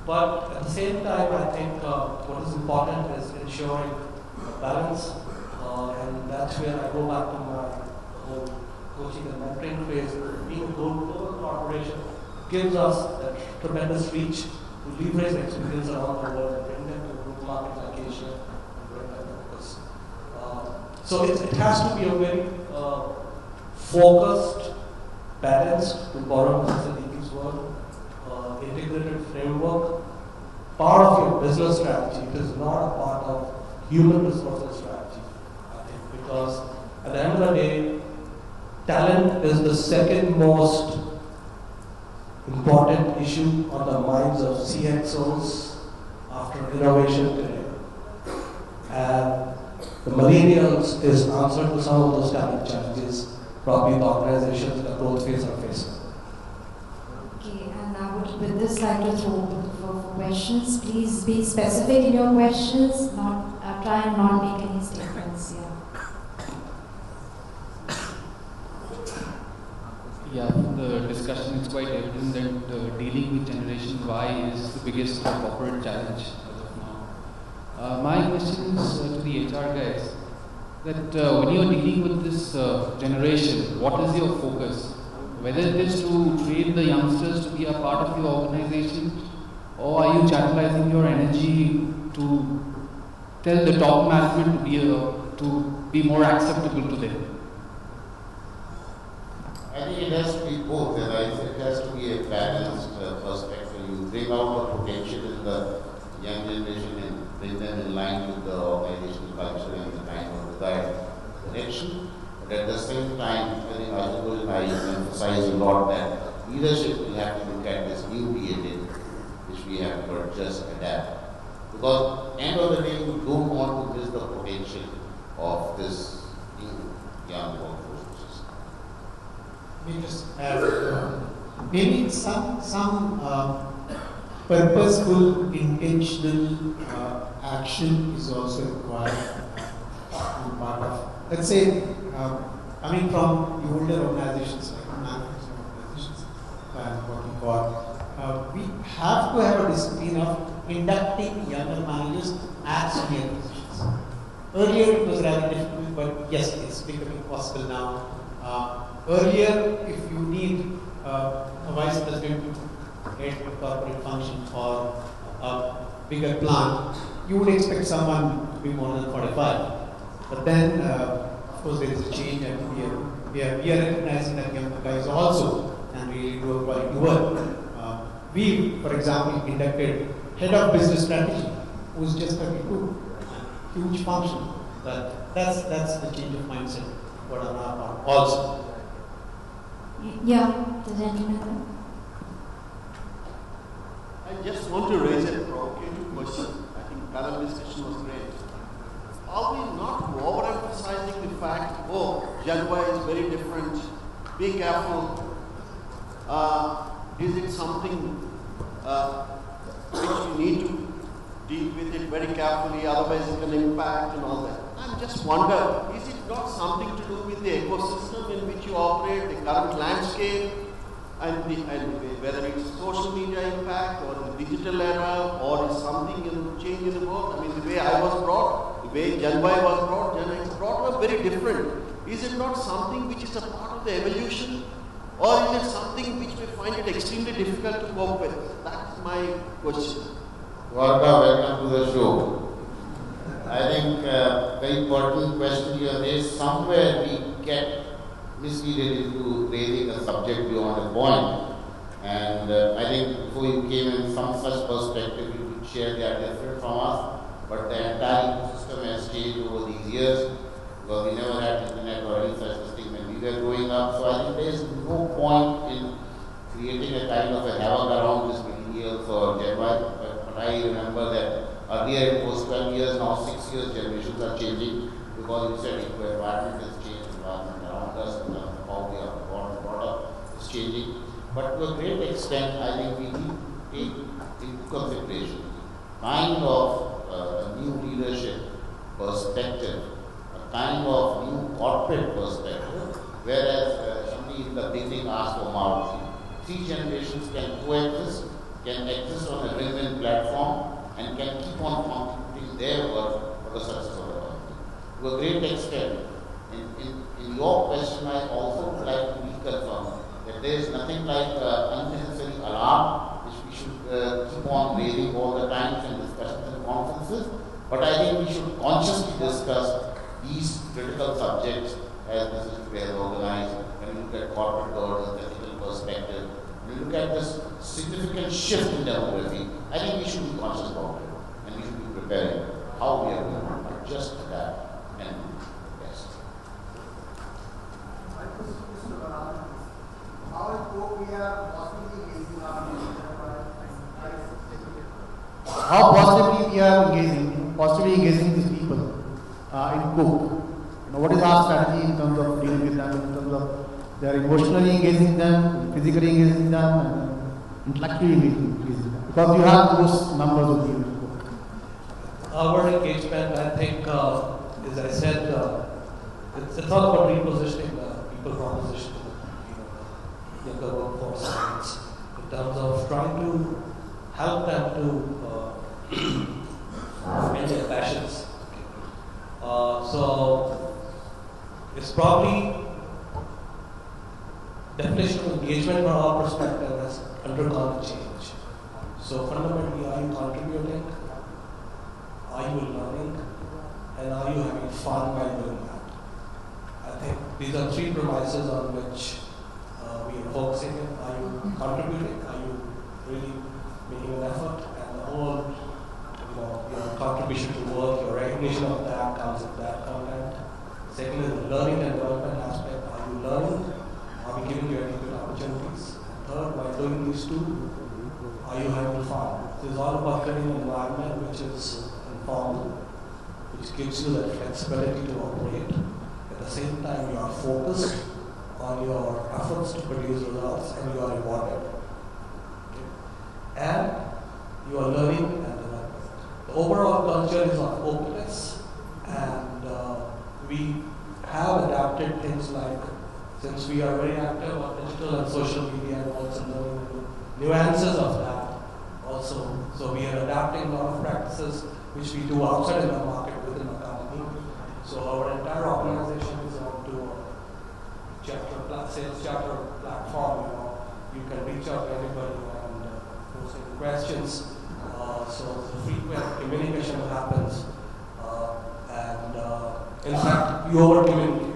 But at the same time, I think what is important is ensuring balance, and that's where I go back to my whole coaching and mentoring phase. Being a global corporation gives us that tremendous reach to leverage the experience around the world and bring them to a group market like Asia and bring them to focus. So it has to be a very focused, balanced, to borrow Mr. Sadiqi's word, integrated framework, part of your business strategy. It is not a part of human resources strategy, I think, because at the end of the day, talent is the second most important issue on the minds of CXOs after innovation today. And the millennials is answer to some of those talent challenges probably the organizations in the growth phase are facing. Okay, and I would with this like to throw open for questions. Please be specific in your questions, not try and not make any statements. Yeah, the discussion is quite evident that dealing with Generation Y is the biggest corporate challenge as of now. My question is to the HR guys, that when you are dealing with this generation, what is your focus? Whether it is to train the youngsters to be a part of your organization, or are you channelizing your energy to tell the top management to be more acceptable to them? I think it has to be both, and it has to be a balanced perspective. You bring out the potential in the young generation and bring them in line with the organizational culture and the kind of desired direction. But at the same time, I think Ajay and I emphasize a lot that leadership will have to look at this new DNA, which we have to just adapt. Because at the end of the day, you don't want to miss the potential of this new young workforce. We just have maybe some purposeful, intentional action is also required in part of. Let's say, coming from the older organizations like manufacturing organizations I'm working for, we have to have a discipline of inducting younger managers at senior positions. Earlier it was rather difficult, but yes, it's becoming possible now. Earlier, if you need a vice president to head a corporate function or a bigger plant, you would expect someone to be more than 45. But then, of course, there is a change, and we are recognizing that young guys also can really do a quality work. We, for example, inducted head of business strategy, who's just 32. Huge function. That's the change of mindset. What on our part also. Yeah, the gentleman there. I just want to raise a provocative question. I think panel discussion was great. Are we not overemphasizing the fact, oh, Gen Y is very different, be careful? Is it something which we need to deal with it very carefully, otherwise it can impact and all that? I just wonder, is it not something to do with the ecosystem in which you operate, the current landscape, and whether it's social media impact or the digital era, or is something change in the world? I mean, the way I was brought, the way Gen Y was brought, Gen X brought were very different. Is it not something which is a part of the evolution, or is it something which we find it extremely difficult to cope with? That's my question. Varga, welcome to the show. I think very important question you have raised. Somewhere we get misleaded into raising a subject beyond a point. And I think before you came in, some such perspective you could share, they are different from us. But the entire ecosystem has changed over these years, because we never had internet or any such thing when we were growing up. So I think there is no point in creating a kind of a havoc around this millennials or Gen Y. But I remember that earlier it was 12 years, now 6 years, generations are changing, because you said the environment has changed, environment around us, in terms of how we are brought up is changing. But to a great extent, I think we need to take into consideration kind of a new leadership perspective, a kind of new corporate perspective, whereas somebody in the beginning asked for Maruti. 3 generations can coexist, can exist on a win-win platform, and can keep on contributing their work for the success of the company. To a great extent, in your question, I also would like to reconfirm that there is nothing like unnecessary alarm which we should keep on raising all the times in discussions and conferences. But I think we should consciously discuss these critical subjects as this is well organized. When we look at corporate governance, ethical perspective, when we look at this significant shift in demography, I think we should be conscious about it, and we should be preparing how we are going to adjust to that and do best. How possibly we are positively engaging these people in Cook. What is our strategy in terms of dealing with them, in terms of they are emotionally engaging them, physically engaging them, and intellectually engaging them? Because you have those numbers with you. Our engagement, I think, as I said, it's all about repositioning the people proposition to the younger workforce in terms of trying to help them to find their passions. So it's probably definition of engagement from our perspective has undergone a change. So fundamentally, are you contributing? Are you learning? And are you having fun while doing that? I think these are 3 premises on which we are focusing in. Are you contributing? Are you really making an effort? And the whole, your contribution to work, your recognition of that comes with that content. Second is the learning and development aspect. Are you learning? Are we giving you any good opportunities? And third, while doing these 2, are you having fun? This is all about creating an environment which is informal, which gives you the flexibility to operate. At the same time, you are focused on your efforts to produce results, and you are rewarded. Okay? And you are learning and developing. The overall culture is of openness, and we have adapted things like, since we are very active on digital and social media, and also learning the nuances of that also. So we are adapting a lot of practices which we do outside in the market within the company. So our entire organization is onto a sales chapter platform. You can reach out to anybody and post any questions. So the frequent communication happens, and in fact, you over communicate.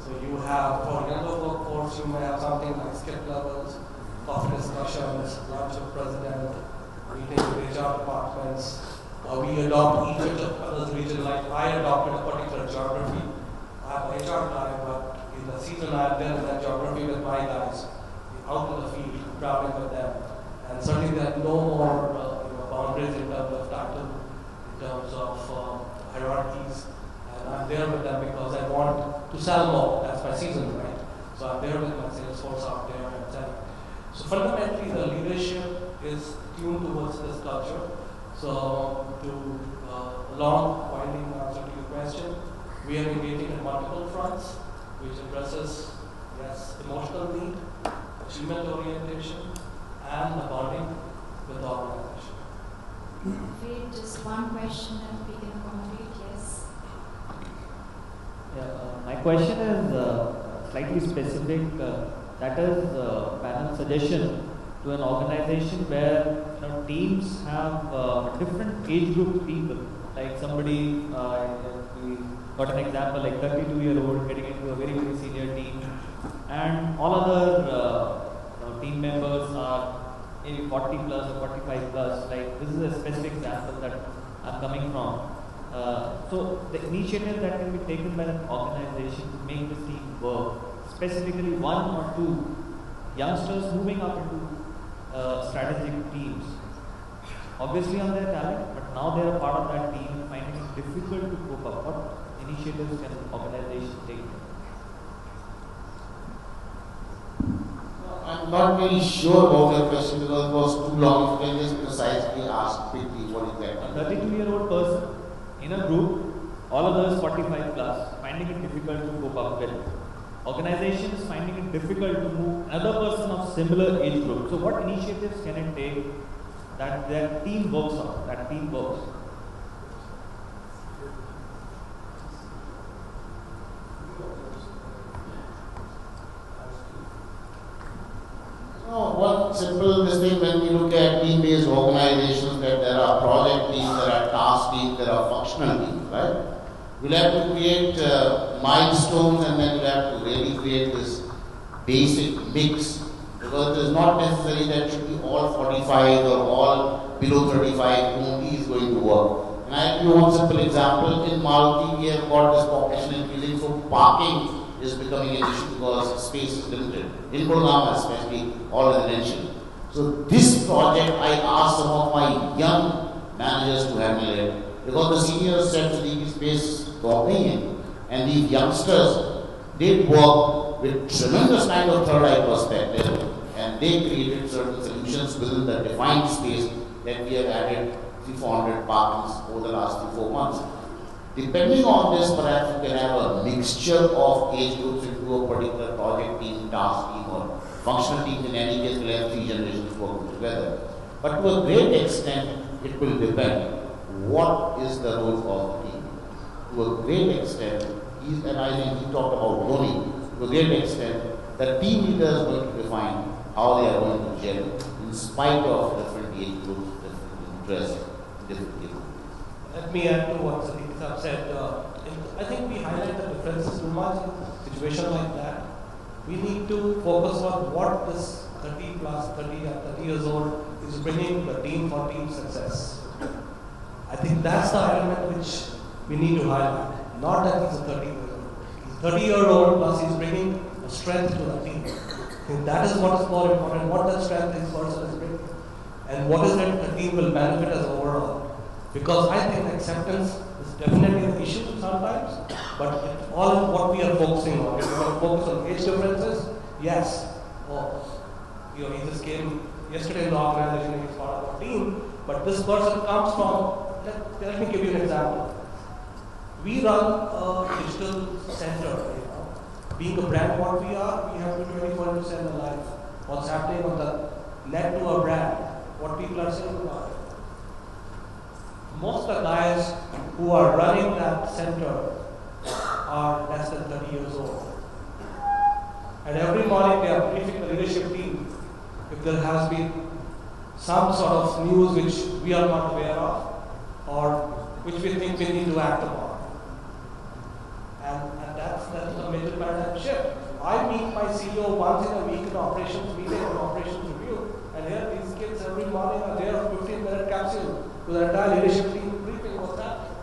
So you have, for younger workforce, you may have something like skip levels, coffee discussion. functions, lunch with president, meeting with HR departments. We adopt each other's region, like I adopted a particular geography. I'm an HR guy, but in the season I'm there in that geography with my guys, out in the field, traveling with them. And certainly there are no more boundaries in terms of title, in terms of hierarchies. And I'm there with them because I want to sell more. That's my season, right? So I'm there with my sales force out there and selling. So fundamentally, the leadership is tuned towards this culture. So to long, winding answer to your question, we are engaging in multiple fronts, which addresses, yes, emotional need, achievement orientation, and the bonding with the organization. Wait, just one question and we can complete, yes. Yeah, my question is slightly specific. That is panel suggestion to an organization where teams have different age group people. Like somebody, we got an example like 32-year-old getting into a very, very senior team, and all other team members are maybe 40 plus or 45 plus. Like this is a specific example that I'm coming from. So the initiative that can be taken by an organization to make this team work, specifically one or two youngsters moving up into strategic teams, obviously on their talent, but now they are part of that team and finding it difficult to cope up. What initiatives can an organization take? I'm not very sure about your question because it was too long. If you can just precisely ask quickly what exactly. A 32-year-old person in a group, all others 45 plus, finding it difficult to cope up with. Organizations finding it difficult to move another person of similar age group. So what initiatives can it take that their team works on, that team works? One simple thing when we look at team-based organizations, that there are project teams, there are task teams, there are functional teams, right? We'll have to create milestones and then we'll have to really create this basic mix, because it is not necessary that it should be all 45 or all below 35 only is going to work. And I'll give you one simple example. In Malti, we have got this population increasing, so parking is becoming an issue because space is limited. In Gurgaon especially, all residential. So this project, I asked some of my young managers to handle it, because the seniors said to leave space for me, and these youngsters did work with tremendous kind of third eye perspective, and they created certain solutions within the defined space that we have added 300-400 parkings over the last 3-4 months. Depending on this, perhaps you can have a mixture of age groups into a particular project team, task team, or functional team. In any case, we'll have 3 generations working together. But to a great extent, it will depend what is the role of the team. To a great extent, and I think he talked about Dhoni, to a great extent, the team leader is going to define how they are going to gel in spite of different age groups, different interests, different capabilities. Let me add to what Sadiq Saab said. I think we highlight the differences too much in a situation like that. We need to focus on what this 30 plus, 30 and 30 years old is bringing the team for team success. I think that's the element which we need to highlight. Not that he's a 30-year-old. He's 30-year-old plus he's bringing a strength to the team. And that is what is more important, what that strength this person is bringing. And what is it the team will benefit as overall. Because I think acceptance is definitely an issue sometimes, but it's all in what we are focusing on. If we want to focus on age differences, yes. He just came yesterday in the organization, he's part of our team, but this person comes from, let me give you an example. We run a digital center. Being a brand what we are, we have to 24/7 alive. What's happening on the net to our brand, what people are saying about it. Most of the guys who are running that center are less than 30 years old. And every morning they are briefing the leadership team if there has been some sort of news which we are not aware of or which we think we need to act upon. And that's a major paradigm shift. I meet my CEO once in a week in operations meeting and operations review, And here these kids every morning are there on 15-minute capsule to the entire leadership team briefing what's happening.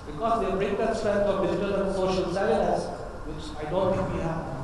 Because they bring that strength of digital and social savviness, which I don't think we have.